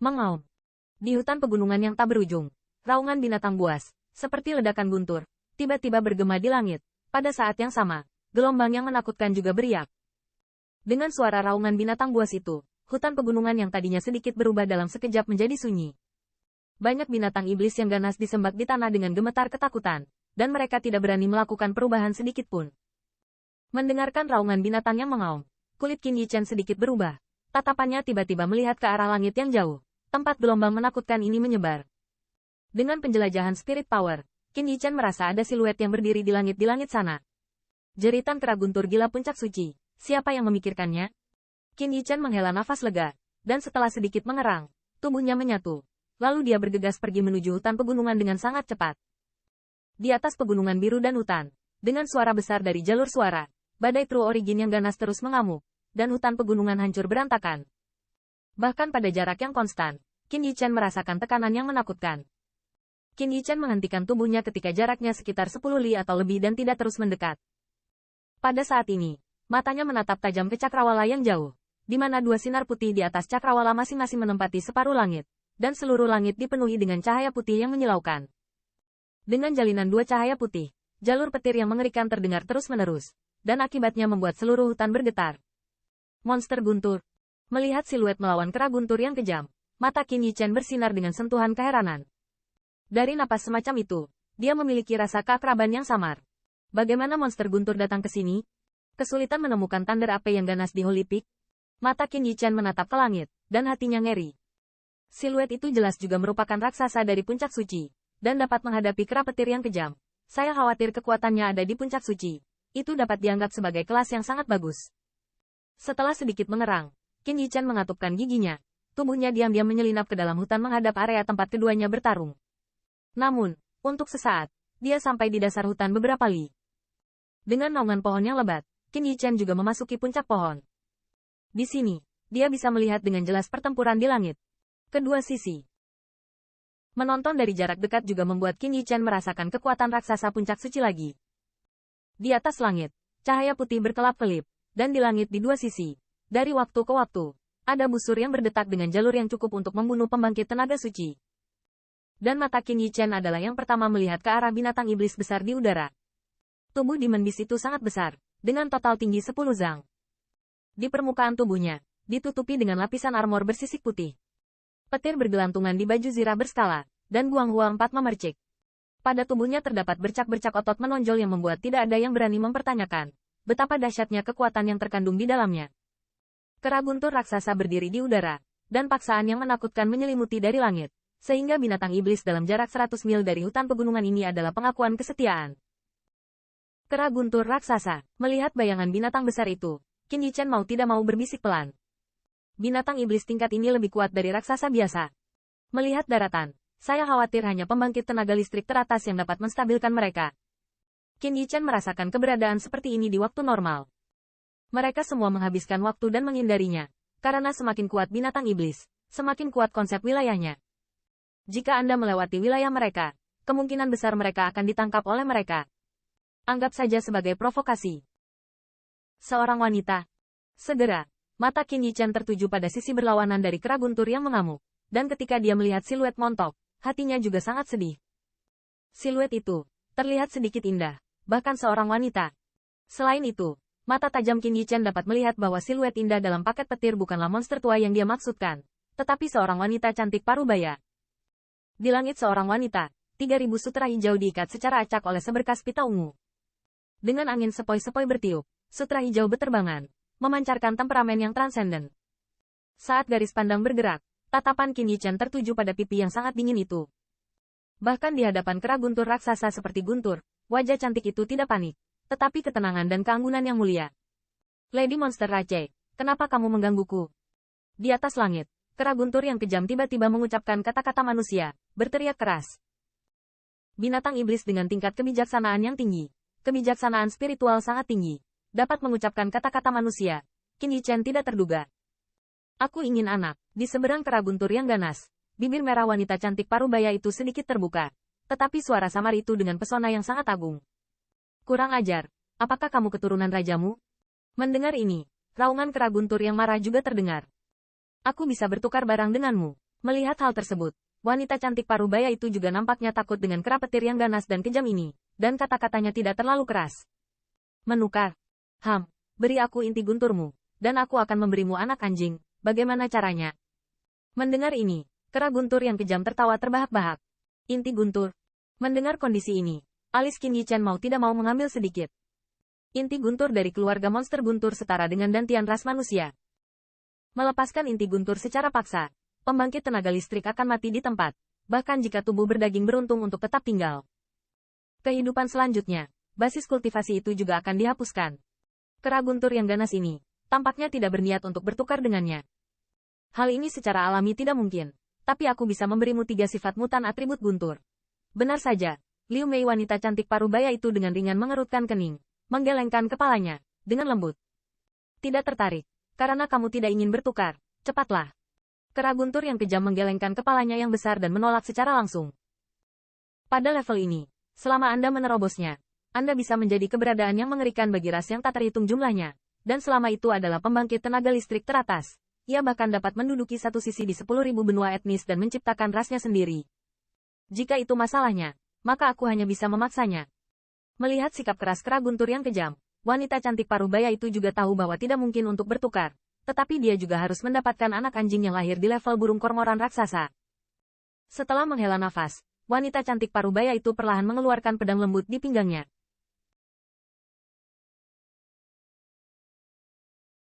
Mengaum. Di hutan pegunungan yang tak berujung, raungan binatang buas, seperti ledakan guntur, tiba-tiba bergema di langit. Pada saat yang sama, gelombang yang menakutkan juga beriak. Dengan suara raungan binatang buas itu, hutan pegunungan yang tadinya sedikit berubah dalam sekejap menjadi sunyi. Banyak binatang iblis yang ganas disembak di tanah dengan gemetar ketakutan, dan mereka tidak berani melakukan perubahan sedikit pun. Mendengarkan raungan binatang yang mengaum, kulit Qin Yichen sedikit berubah. Tatapannya tiba-tiba melihat ke arah langit yang jauh. Tempat gelombang menakutkan ini menyebar. Dengan penjelajahan spirit power, Qin Yichen merasa ada siluet yang berdiri di langit sana. Jeritan kera guntur gila puncak suci. Siapa yang memikirkannya? Qin Yichen menghela nafas lega, dan setelah sedikit mengerang, tubuhnya menyatu. Lalu dia bergegas pergi menuju hutan pegunungan dengan sangat cepat. Di atas pegunungan biru dan hutan, dengan suara besar dari jalur suara, badai True Origin yang ganas terus mengamuk, dan hutan pegunungan hancur berantakan. Bahkan pada jarak yang konstan, Qin Yichen merasakan tekanan yang menakutkan. Qin Yichen menghentikan tubuhnya ketika jaraknya sekitar 10 li atau lebih dan tidak terus mendekat. Pada saat ini, matanya menatap tajam ke cakrawala yang jauh, di mana dua sinar putih di atas cakrawala masing-masing menempati separuh langit, dan seluruh langit dipenuhi dengan cahaya putih yang menyilaukan. Dengan jalinan dua cahaya putih, jalur petir yang mengerikan terdengar terus-menerus, dan akibatnya membuat seluruh hutan bergetar. Monster guntur. Melihat siluet melawan kera guntur yang kejam, mata Qin Yichen bersinar dengan sentuhan keheranan. Dari napas semacam itu, dia memiliki rasa keakraban yang samar. Bagaimana monster guntur datang ke sini? Kesulitan menemukan Thunder Ape yang ganas di Holy Peak? Mata Qin Yichen menatap ke langit, dan hatinya ngeri. Siluet itu jelas juga merupakan raksasa dari puncak suci, dan dapat menghadapi kera petir yang kejam. Saya khawatir kekuatannya ada di puncak suci. Itu dapat dianggap sebagai kelas yang sangat bagus. Setelah sedikit mengerang, Qin Yichen mengatupkan giginya. Tubuhnya diam-diam menyelinap ke dalam hutan menghadap area tempat keduanya bertarung. Namun, untuk sesaat, dia sampai di dasar hutan beberapa li. Dengan naungan pohon yang lebat, Qin Yichen juga memasuki puncak pohon. Di sini, dia bisa melihat dengan jelas pertempuran di langit. Kedua sisi. Menonton dari jarak dekat juga membuat Qin Yichen merasakan kekuatan raksasa puncak suci lagi. Di atas langit, cahaya putih berkelap-kelip, dan di langit di dua sisi, dari waktu ke waktu, ada busur yang berdetak dengan jalur yang cukup untuk membunuh pembangkit tenaga suci. Dan mata Qin Yichen adalah yang pertama melihat ke arah binatang iblis besar di udara. Tubuh Demon Beast itu sangat besar, dengan total tinggi 10 zang. Di permukaan tubuhnya, ditutupi dengan lapisan armor bersisik putih. Petir bergelantungan di baju zirah berskala, dan Guanghua 4 memercik. Pada tubuhnya terdapat bercak-bercak otot menonjol yang membuat tidak ada yang berani mempertanyakan betapa dahsyatnya kekuatan yang terkandung di dalamnya. Kera guntur raksasa berdiri di udara, dan paksaan yang menakutkan menyelimuti dari langit, sehingga binatang iblis dalam jarak 100 mil dari hutan pegunungan ini adalah pengakuan kesetiaan. Kera guntur raksasa, melihat bayangan binatang besar itu, Qin Yichen mau tidak mau berbisik pelan. Binatang iblis tingkat ini lebih kuat dari raksasa biasa. Melihat daratan, saya khawatir hanya pembangkit tenaga listrik teratas yang dapat menstabilkan mereka. Qin Yichen merasakan keberadaan seperti ini di waktu normal. Mereka semua menghabiskan waktu dan menghindarinya, karena semakin kuat binatang iblis, semakin kuat konsep wilayahnya. Jika Anda melewati wilayah mereka, kemungkinan besar mereka akan ditangkap oleh mereka. Anggap saja sebagai provokasi. Seorang wanita. Segera, mata Qin Yichen tertuju pada sisi berlawanan dari kera guntur yang mengamuk, dan ketika dia melihat siluet montok, hatinya juga sangat sedih. Siluet itu terlihat sedikit indah, bahkan seorang wanita. Selain itu, mata tajam Qin Yichen dapat melihat bahwa siluet indah dalam paket petir bukanlah monster tua yang dia maksudkan, tetapi seorang wanita cantik parubaya. Di langit seorang wanita, 3.000 sutra hijau diikat secara acak oleh seberkas pita ungu. Dengan angin sepoi-sepoi bertiup, sutra hijau beterbangan, memancarkan temperamen yang transenden. Saat garis pandang bergerak, tatapan Qin Yichen tertuju pada pipi yang sangat dingin itu. Bahkan di hadapan kera guntur raksasa seperti guntur, wajah cantik itu tidak panik, tetapi ketenangan dan keanggunan yang mulia. Lady Monster Rache, kenapa kamu menggangguku? Di atas langit, kera guntur yang kejam tiba-tiba mengucapkan kata-kata manusia, berteriak keras. Binatang iblis dengan tingkat kebijaksanaan yang tinggi, kebijaksanaan spiritual sangat tinggi, dapat mengucapkan kata-kata manusia. Qin Yichen tidak terduga. Aku ingin anak. Di seberang kera guntur yang ganas, bibir merah wanita cantik parubaya itu sedikit terbuka, tetapi suara samar itu dengan pesona yang sangat agung. Kurang ajar, apakah kamu keturunan rajamu? Mendengar ini, raungan kera guntur yang marah juga terdengar. Aku bisa bertukar barang denganmu. Melihat hal tersebut, wanita cantik parubaya itu juga nampaknya takut dengan kera petir yang ganas dan kejam ini, dan kata-katanya tidak terlalu keras. Menukar. Beri aku inti gunturmu, dan aku akan memberimu anak anjing, bagaimana caranya? Mendengar ini, kera guntur yang kejam tertawa terbahak-bahak. Inti guntur. Mendengar kondisi ini, alis Qin Yichen mau tidak mau mengambil sedikit. Inti guntur dari keluarga monster guntur setara dengan dantian ras manusia. Melepaskan inti guntur secara paksa, pembangkit tenaga listrik akan mati di tempat, bahkan jika tubuh berdaging beruntung untuk tetap tinggal. Kehidupan selanjutnya, basis kultivasi itu juga akan dihapuskan. Kera guntur yang ganas ini, tampaknya tidak berniat untuk bertukar dengannya. Hal ini secara alami tidak mungkin, tapi aku bisa memberimu 3 sifat mutan atribut guntur. Benar saja, Liu Mei wanita cantik parubaya itu dengan ringan mengerutkan kening, menggelengkan kepalanya, dengan lembut. Tidak tertarik, karena kamu tidak ingin bertukar, cepatlah. Kera guntur yang kejam menggelengkan kepalanya yang besar dan menolak secara langsung. Pada level ini, selama Anda menerobosnya, Anda bisa menjadi keberadaan yang mengerikan bagi ras yang tak terhitung jumlahnya, dan selama itu adalah pembangkit tenaga listrik teratas. Ia bahkan dapat menduduki satu sisi di 10.000 benua etnis dan menciptakan rasnya sendiri. Jika itu masalahnya, maka aku hanya bisa memaksanya. Melihat sikap keras kera guntur yang kejam, wanita cantik parubaya itu juga tahu bahwa tidak mungkin untuk bertukar, tetapi dia juga harus mendapatkan anak anjing yang lahir di level burung kormoran raksasa. Setelah menghela nafas, wanita cantik parubaya itu perlahan mengeluarkan pedang lembut di pinggangnya,